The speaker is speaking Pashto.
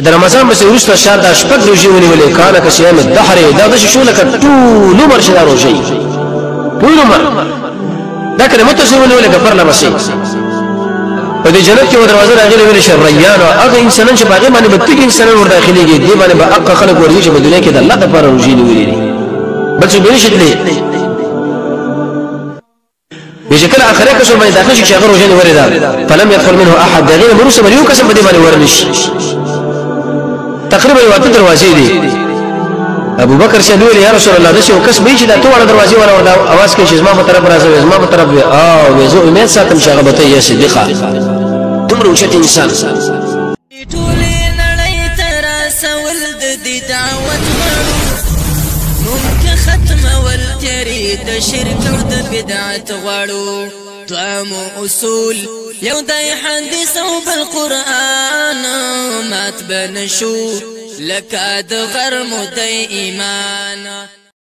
د رمضان بس ورسته شاد د شپږ روزي ونیولې کانه که صيام الدهر دا د شو لکه ټول عمر شدا روزي ټول عمر دا کله متصل ونیولې کفر لا بسې په دې جنت کې دروازه راغلي ویل شي ریان او هغه انسانان چې باغې باندې بتګ انسانان ور داخليږي دی باندې به حق خلق ورږي چې په دنیا کې د الله لپاره روزي نیولې بل څه به شتلې بشكل اخر كسر باندې داخل شي هغه روزي نیولې ده فلم يدخل منه احد غير مرسل بل یو کسب دې باندې ورنشي تقریبا یو دروازې دي ابو بکر شدوی یا رسول الله دشه وکس به چې دا ټول دروازې ولا اواز کوي چې زما په طرف راځي زما په طرف او زه امید ساتم چې هغه به ته صدیقه تمره وشت انسان ټول نړۍ تر سوال د دعوت ممکن ختم ول تیری د شرک او د بدعت غواړو دوام اصول یو د حدیث او بالقران مات بنشو لکه د غرم د ایمان